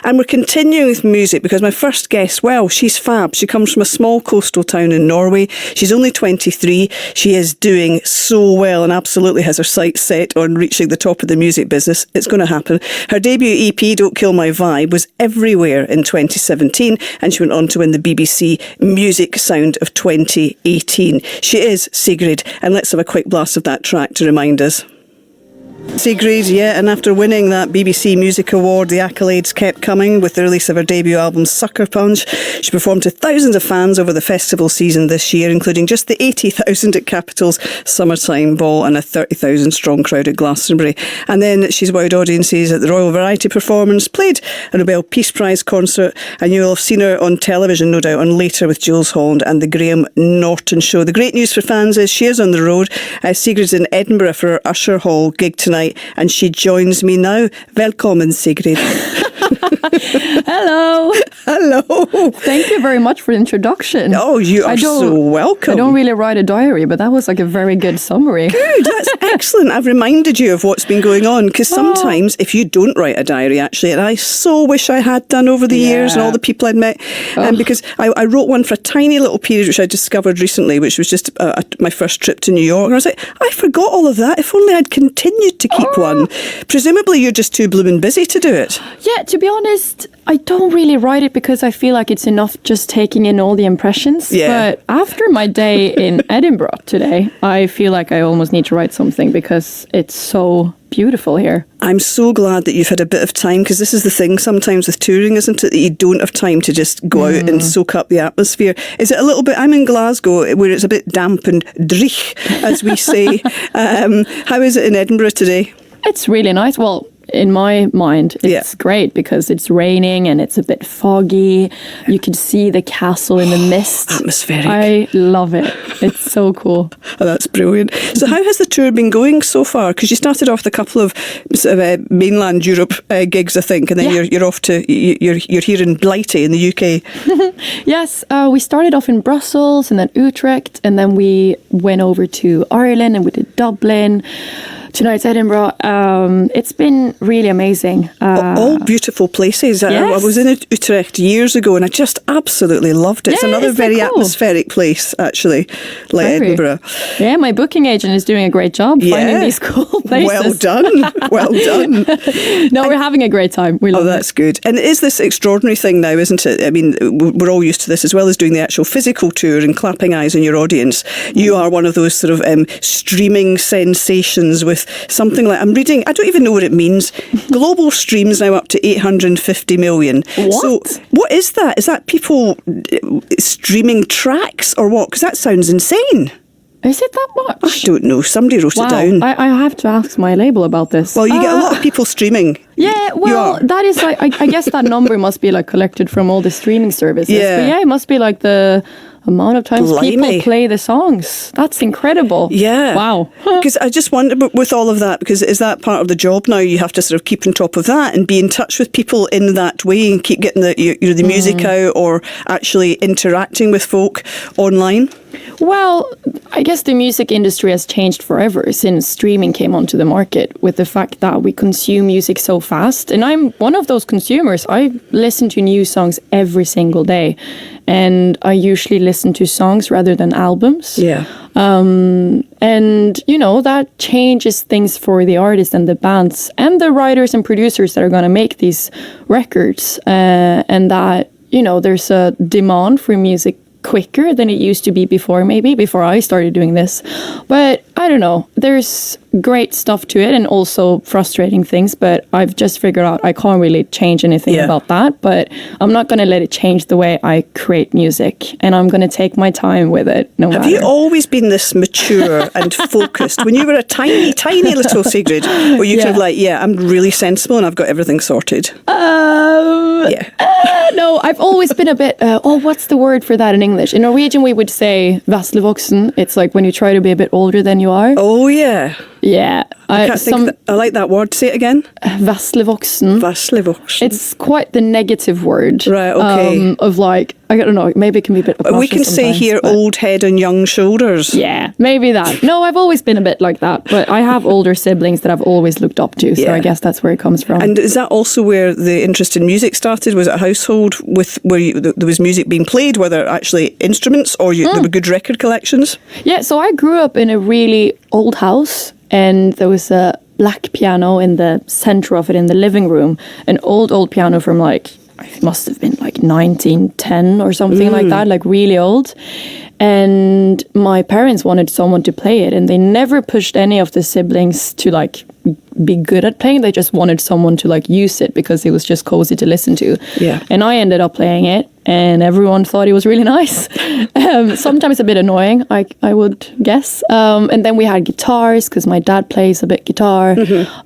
And we're continuing with music because my first guest, well, she's fab. She comes from a small coastal town in Norway. She's only 23. She is doing so well and absolutely has her sights set on reaching the top of the music business. It's going to happen. Her debut EP, Don't Kill My Vibe, was everywhere in 2017 and she went on to win the BBC Music Sound of 2018. She is Sigrid, and let's have a quick blast of that track to remind us. Sigrid, yeah, and after winning that BBC Music Award, the accolades kept coming with the release of her debut album Sucker Punch. She performed to thousands of fans over the festival season this year, including just the 80,000 at Capital's Summertime Ball and a 30,000 strong crowd at Glastonbury. And then she's wowed audiences at the Royal Variety Performance, played a Nobel Peace Prize concert, and you'll have seen her on television, no doubt, on Later with Jules Holland and the Graham Norton Show. The great news for fans is she is on the road. Sigrid's in Edinburgh for her Usher Hall gig tonight, and she joins me now. Welcome, Sigrid. Hello. Hello. Thank you very much for the introduction. Oh, you are so welcome. I don't really write a diary, but that was like a very good summary. Good, that's excellent. I've reminded you of what's been going on, because sometimes if you don't write a diary, actually, and I so wish I had done over the years and all the people I'd met, because I wrote one for a tiny little period which I discovered recently, which was just my first trip to New York, and I was like, I forgot all of that. If only I'd continued to keep one. Presumably you're just too blooming busy to do it. Yeah, to be honest, I don't really write it because I feel like it's enough just taking in all the impressions. Yeah. But after my day in Edinburgh today, I feel like I almost need to write something because it's so beautiful here. I'm so glad that you've had a bit of time, because this is the thing sometimes with touring, isn't it, that you don't have time to just go out and soak up the atmosphere. Is it a little bit, I'm in Glasgow where it's a bit damp and dreich, as we say. How is it in Edinburgh today? It's really nice. Well, in my mind, it's great because it's raining and it's a bit foggy. You can see the castle in the mist. Atmospheric. I love it. It's so cool. Oh, that's brilliant. So how has the tour been going so far? Because you started off with a couple of mainland Europe gigs, I think, and then you're off to, you're here in Blighty in the UK. Yes, we started off in Brussels and then Utrecht, and then we went over to Ireland and we did Dublin. Tonight's Edinburgh. It's been really amazing. All beautiful places. Yes. I was in Utrecht years ago and I just absolutely loved it. It's another very atmospheric place, actually, like Edinburgh. Yeah, my booking agent is doing a great job finding these cool places. Well done. Well done. No, we're having a great time. We love it. That's good. And it is this extraordinary thing now, isn't it? I mean, we're all used to this, as well as doing the actual physical tour and clapping eyes on your audience. You are one of those sort of streaming sensations with something like, I'm reading, I don't even know what it means. Global streams now up to 850 million. What? So what is that? Is that people streaming tracks or what? Because that sounds insane. Is it that much? I don't know. Somebody wrote it down. I have to ask my label about this. Well, you get a lot of people streaming. Yeah, well, that is like, I guess that number must be like collected from all the streaming services. Yeah. But yeah, it must be like the amount of times people play the songs. That's incredible. Yeah. Wow. Because I just wonder, with all of that, because is that part of the job now? You have to sort of keep on top of that and be in touch with people in that way and keep getting the music out, or actually interacting with folk online? Well, I guess the music industry has changed forever since streaming came onto the market, with the fact that we consume music so fast. And I'm one of those consumers. I listen to new songs every single day. And I usually listen to songs rather than albums. Yeah. And, you know, that changes things for the artists and the bands and the writers and producers that are going to make these records. And that, you know, there's a demand for music quicker than it used to be before I started doing this. But I don't know, there's great stuff to it and also frustrating things, but I've just figured out I can't really change anything about that, but I'm not going to let it change the way I create music, and I'm going to take my time with it no matter. Have you always been this mature and focused? When you were a tiny, tiny little Sigrid, were you kind of like, I'm really sensible and I've got everything sorted? No, I've always been a bit, what's the word for that in English? In Norwegian, we would say "vaslevoksen." It's like when you try to be a bit older than you are. Oh, yeah. Yeah. I can't think. I like that word. Say it again. Veslevoksen. Veslevoksen. It's quite the negative word. Right, okay. Of like, I don't know, maybe it can be a bit obnoxious We can say here but old head and young shoulders. yeah, maybe that. No, I've always been a bit like that, but I have older siblings that I've always looked up to, so Yeah. I guess that's where it comes from. And is that also where the interest in music started? Was it a household where there was music being played? Were there actually instruments, or there were good record collections? Yeah, so I grew up in a really old house, and there was a black piano in the center of it in the living room, an old piano from like, it must have been like 1910 or something like that, like really old. And my parents wanted someone to play it, and they never pushed any of the siblings to like be good at playing. They just wanted someone to like use it because it was just cozy to listen to. Yeah. And I ended up playing it, and everyone thought it was really nice. Sometimes a bit annoying, I would guess. And then we had guitars because my dad plays a bit guitar.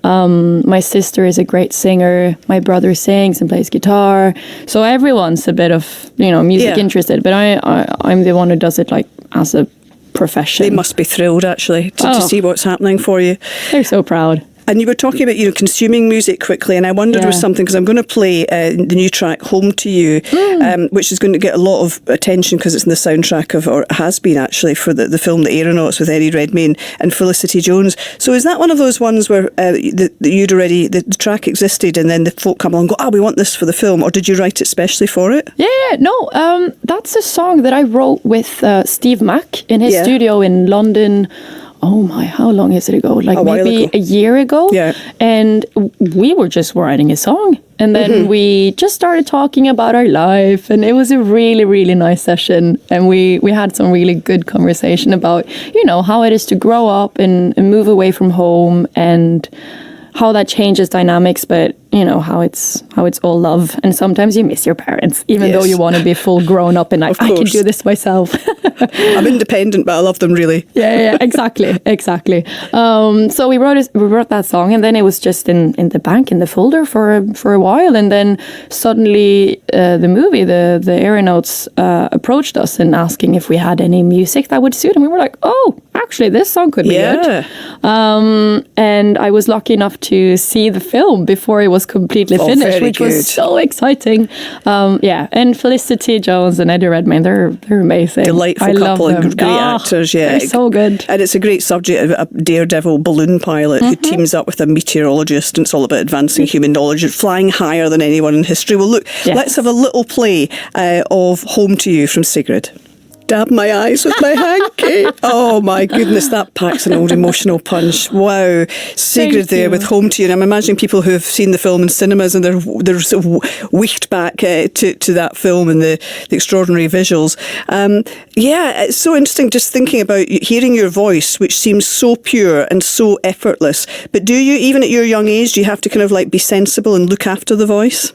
My sister is a great singer. My brother sings and plays guitar. So everyone's a bit of, music interested. But I'm the one who does it like as a profession. They must be thrilled actually to see what's happening for you. They're so proud. And you were talking about, consuming music quickly, and I wondered with something, because I'm going to play the new track "Home to You," which is going to get a lot of attention because it's in the soundtrack of, or has been actually, for the film The Aeronauts with Eddie Redmayne and Felicity Jones. So is that one of those ones where the track existed, and then the folk come along and go, we want this for the film, or did you write it specially for it? Yeah, no, that's a song that I wrote with Steve Mack in his studio in London. Oh my, how long is it ago? Like maybe a year ago. Yeah. And we were just writing a song. And then we just started talking about our life. And it was a really, really nice session. And we had some really good conversation about, how it is to grow up and move away from home, and how that changes dynamics, but how it's all love, and sometimes you miss your parents, even though you want to be full grown up and like, I can do this myself. I'm independent, but I love them really. Yeah, exactly. So we wrote that song, and then it was just in the bank, in the folder for a while, and then suddenly the movie, the Aeronauts, approached us and asking if we had any music that would suit, and we were like, oh, actually, this song could be good. And I was lucky enough to see the film before it was completely finished, which was so exciting. And Felicity Jones and Eddie Redmayne, they're amazing. Delightful couple and great actors. Yeah, they're so good. And it's a great subject, a daredevil balloon pilot who teams up with a meteorologist, and it's all about advancing human knowledge and flying higher than anyone in history. Well, look, let's have a little play of Home to You from Sigrid. Dab my eyes with my hanky. Oh my goodness, that packs an old emotional punch. Wow. Sigrid there with Home to You. And I'm imagining people who have seen the film in cinemas, and they're sort of wicked back to that film and the extraordinary visuals. It's so interesting just thinking about hearing your voice, which seems so pure and so effortless. But do you, even at your young age, do you have to kind of like be sensible and look after the voice?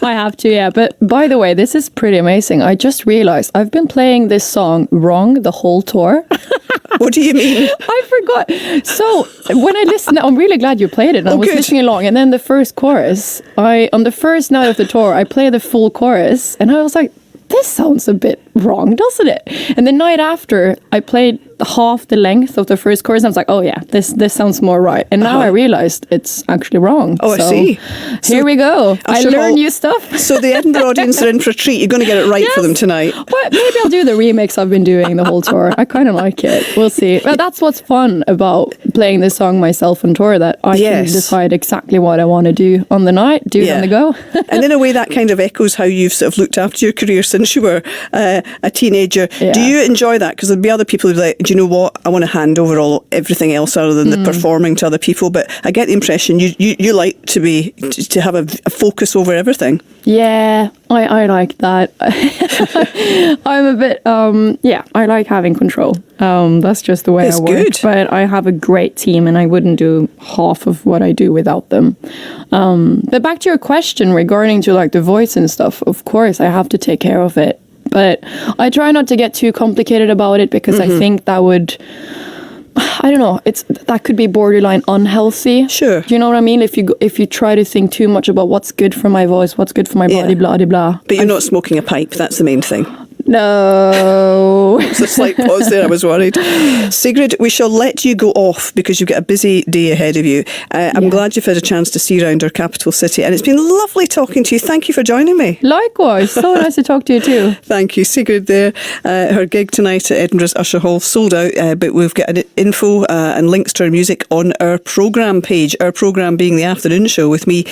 I have to, yeah. But by the way, this is pretty amazing. I just realized I've been playing this song wrong the whole tour. What do you mean? I forgot. So when I listened, I'm really glad you played it. And I was listening along, and then the first chorus, on the first night of the tour, I played the full chorus, and I was like, this sounds a bit wrong, doesn't it? And the night after, I played half the length of the first chorus, and I was like, oh yeah, this sounds more right. And now I realized it's actually wrong. Oh, so, I see. Here we go. I learn new stuff. So the Edinburgh audience are in for a treat. You're going to get it right for them tonight. But maybe I'll do the remix I've been doing the whole tour. I kind of like it. We'll see. Well, that's what's fun about playing this song myself on tour, that I can decide exactly what I want to do on the night, do it on the go. And in a way, that kind of echoes how you've sort of looked after your career since you were a teenager. Yeah. Do you enjoy that? Because there'd be other people who'd be like, do you know what? I want to hand over everything else other than the performing to other people. But I get the impression you like to have a focus over everything. Yeah, I like that. I'm a bit, I like having control. That's just the way I work. Good. But I have a great team, and I wouldn't do half of what I do without them. But back to your question regarding to like the voice and stuff, of course, I have to take care of it. But I try not to get too complicated about it, because I think that would, I don't know, that could be borderline unhealthy. Sure. Do you know what I mean? If you try to think too much about what's good for my voice, what's good for my body, blah, blah, blah. But you're not smoking a pipe, that's the main thing. No. There's a slight pause there, I was worried. Sigrid, we shall let you go off because you've got a busy day ahead of you. I'm glad you've had a chance to see around our capital city, and it's been lovely talking to you. Thank you for joining me. Likewise. So nice to talk to you too. Thank you, Sigrid there. Her gig tonight at Edinburgh's Usher Hall sold out, but we've got info and links to her music on our programme page. Our programme being the afternoon show with me,